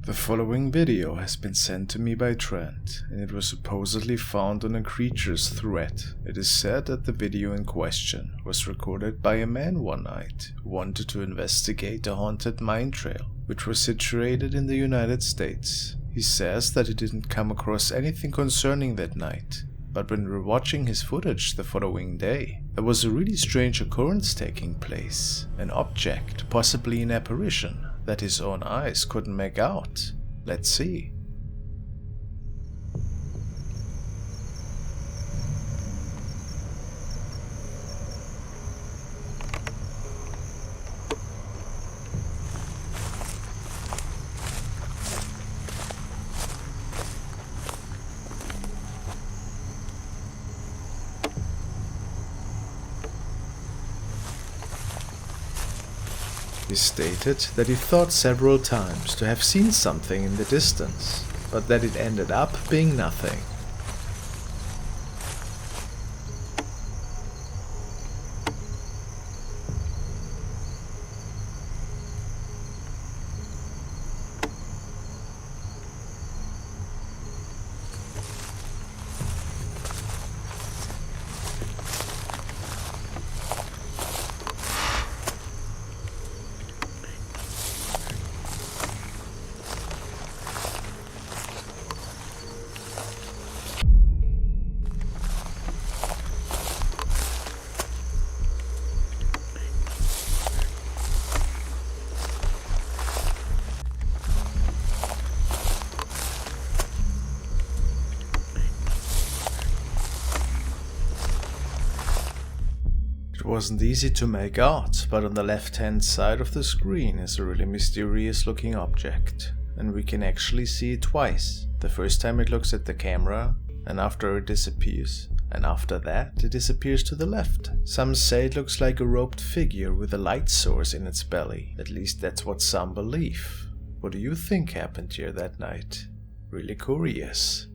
The following video has been sent to me by Trent, and it was supposedly found on a creature's thread. It is said that the video in question was recorded by a man one night who wanted to investigate a haunted mine trail, which was situated in the United States. He says that he didn't come across anything concerning that night, but when rewatching his footage the following day, there was a really strange occurrence taking place. An object, possibly an apparition, that his own eyes couldn't make out. Let's see. He stated that he thought several times to have seen something in the distance, but that it ended up being nothing. It wasn't easy to make out, but on the left-hand side of the screen is a really mysterious looking object, and we can actually see it twice. The first time it looks at the camera, and after it disappears, and after that it disappears to the left. Some say it looks like a robed figure with a light source in its belly. At least that's what some believe. What do you think happened here that night? Really curious.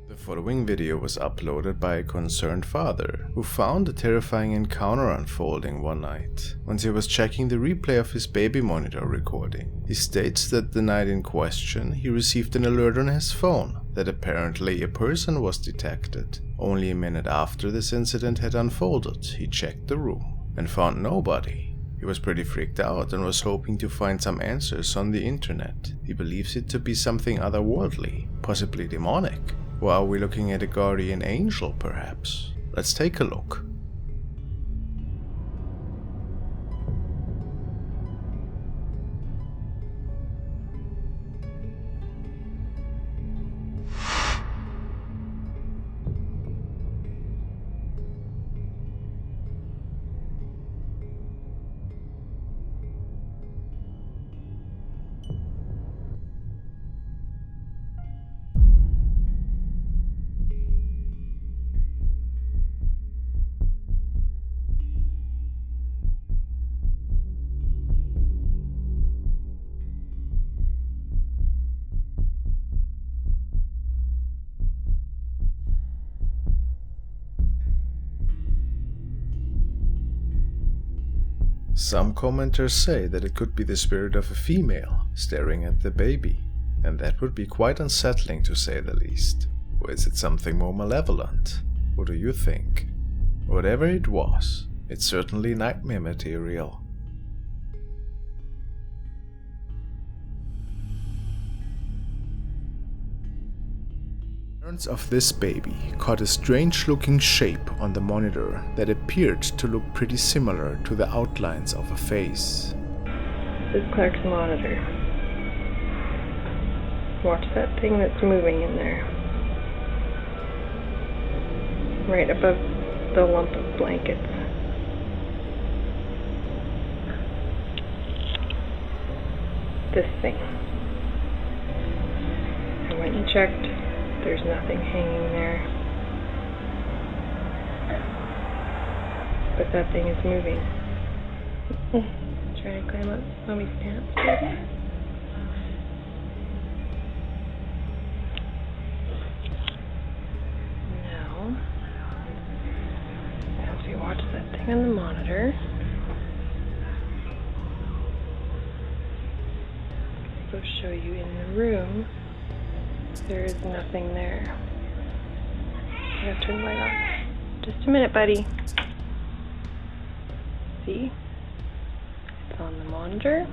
The following video was uploaded by a concerned father who found a terrifying encounter unfolding one night. Once he was checking the replay of his baby monitor recording, he states that the night in question he received an alert on his phone that apparently a person was detected. Only a minute after this incident had unfolded, he checked the room and found nobody. He was pretty freaked out and was hoping to find some answers on the internet. He believes it to be something otherworldly, possibly demonic. Or are we looking at a guardian angel, perhaps? Let's take a look. Some commenters say that it could be the spirit of a female staring at the baby, and that would be quite unsettling to say the least. Or is it something more malevolent? What do you think? Whatever it was, it's certainly nightmare material. Parents of this baby caught a strange looking shape on the monitor that appeared to look pretty similar to the outlines of a face. This is Clark's monitor. Watch that thing that's moving in there. Right above the lump of blankets. This thing. I went and checked. There's nothing hanging there. But that thing is moving. Trying to climb up. Let me stand. Now, as we watch that thing on the monitor, also show you in the room. There is nothing there. I gotta turn the light on. Just a minute, buddy. See? It's on the monitor.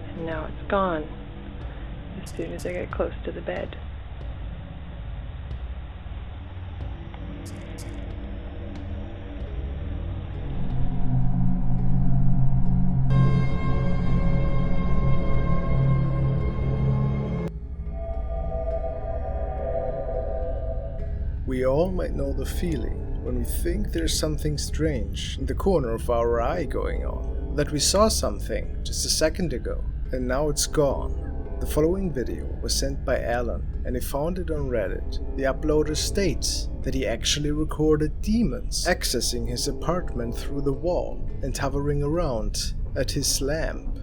And now it's gone. As soon as I get close to the bed. We all might know the feeling when we think there's something strange in the corner of our eye going on, that we saw something just a second ago and now it's gone. The following video was sent by Alan and he found it on Reddit. The uploader states that he actually recorded demons accessing his apartment through the wall and hovering around at his lamp.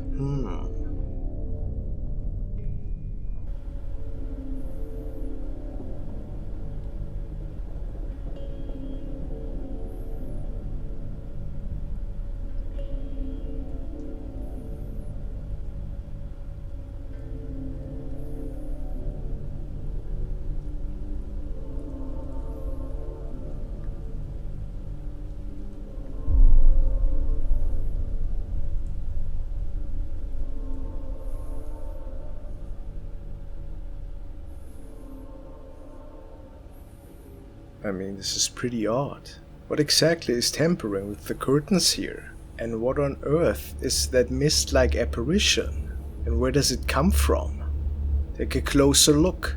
I mean, this is pretty odd. What exactly is tampering with the curtains here? And what on earth is that mist-like apparition? And where does it come from? Take a closer look.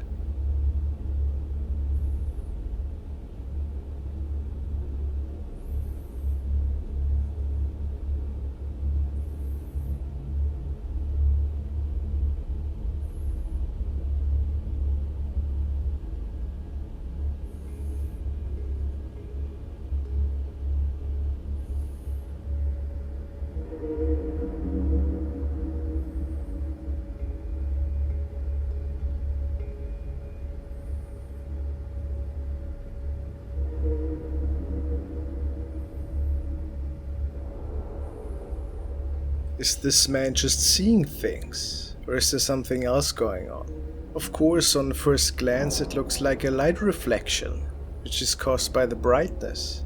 Is this man just seeing things? Or is there something else going on? Of course, on first glance it looks like a light reflection, which is caused by the brightness.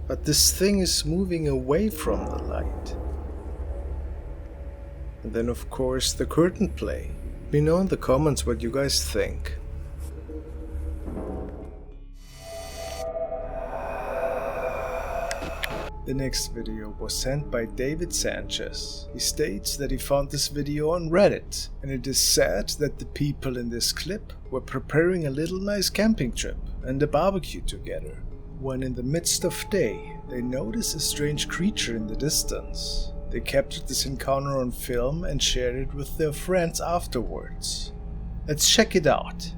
But this thing is moving away from the light. And then of course the curtain play. Let me know in the comments what you guys think. The next video was sent by David Sanchez. He states that he found this video on Reddit, and it is said that the people in this clip were preparing a little nice camping trip and a barbecue together, when in the midst of day they notice a strange creature in the distance. They captured this encounter on film and shared it with their friends afterwards. Let's check it out.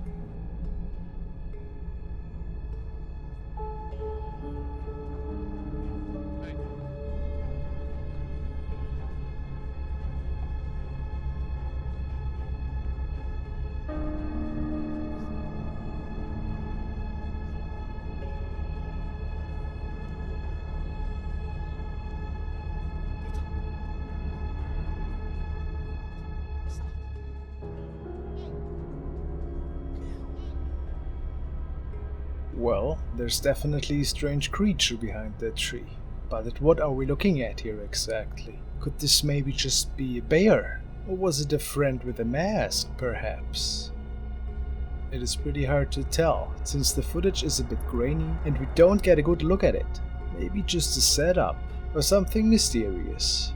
Well, there's definitely a strange creature behind that tree. But what are we looking at here exactly? Could this maybe just be a bear? Or was it a friend with a mask, perhaps? It is pretty hard to tell, since the footage is a bit grainy and we don't get a good look at it. Maybe just a setup, or something mysterious.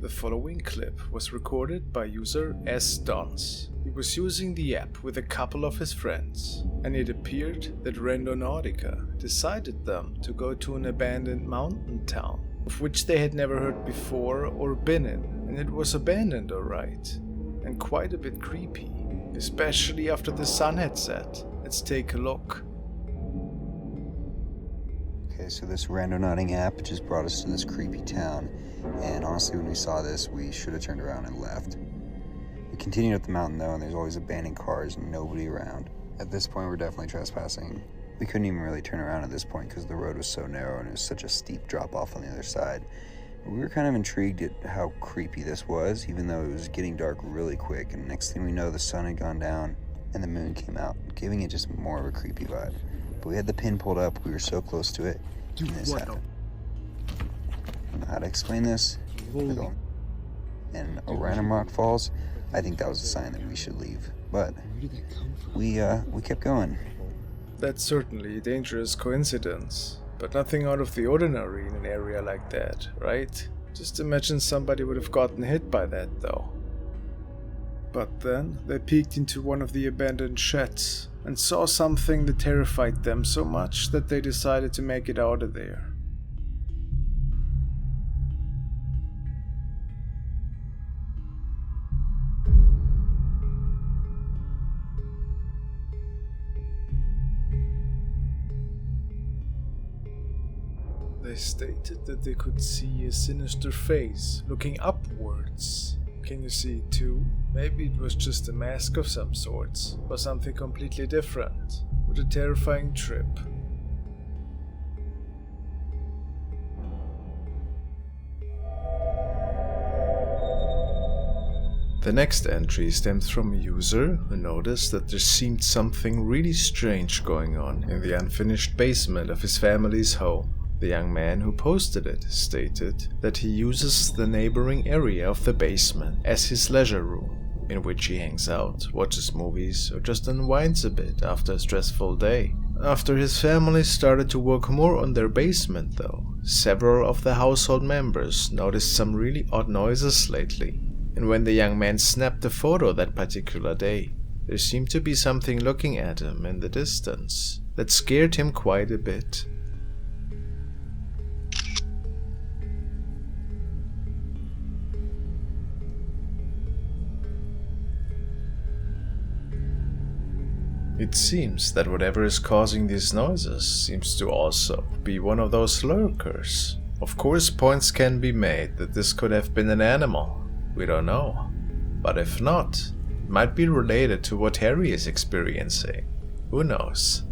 The following clip was recorded by user S.Dons. He was using the app with a couple of his friends, and it appeared that Randonautica decided them to go to an abandoned mountain town, of which they had never heard before or been in, and it was abandoned alright, and quite a bit creepy, especially after the sun had set. Let's take a look. Okay. Okay, so this randonauting app just brought us to this creepy town, and honestly when we saw this, we should have turned around and left. We continued up the mountain though, and there's always abandoned cars and nobody around. At this point, we're definitely trespassing. We couldn't even really turn around at this point because the road was so narrow and it was such a steep drop off on the other side. But we were kind of intrigued at how creepy this was, even though it was getting dark really quick, and next thing we know, the sun had gone down and the moon came out, giving it just more of a creepy vibe. But we had the pin pulled up, we were so close to it, and this happened. I don't know how to explain this. And a random rock falls. I think that was a sign that we should leave, but we kept going. That's certainly a dangerous coincidence, but nothing out of the ordinary in an area like that, right? Just imagine somebody would have gotten hit by that though. But then they peeked into one of the abandoned sheds and saw something that terrified them so much that they decided to make it out of there. They stated that they could see a sinister face looking upwards. Can you see it too? Maybe it was just a mask of some sorts, or something completely different, with a terrifying trip. The next entry stems from a user who noticed that there seemed something really strange going on in the unfinished basement of his family's home. The young man who posted it stated that he uses the neighboring area of the basement as his leisure room, in which he hangs out, watches movies, or just unwinds a bit after a stressful day. After his family started to work more on their basement though, several of the household members noticed some really odd noises lately. And when the young man snapped a photo that particular day, there seemed to be something looking at him in the distance that scared him quite a bit. It seems that whatever is causing these noises seems to also be one of those lurkers. Of course, points can be made that this could have been an animal. We don't know. But if not, it might be related to what Harry is experiencing. Who knows?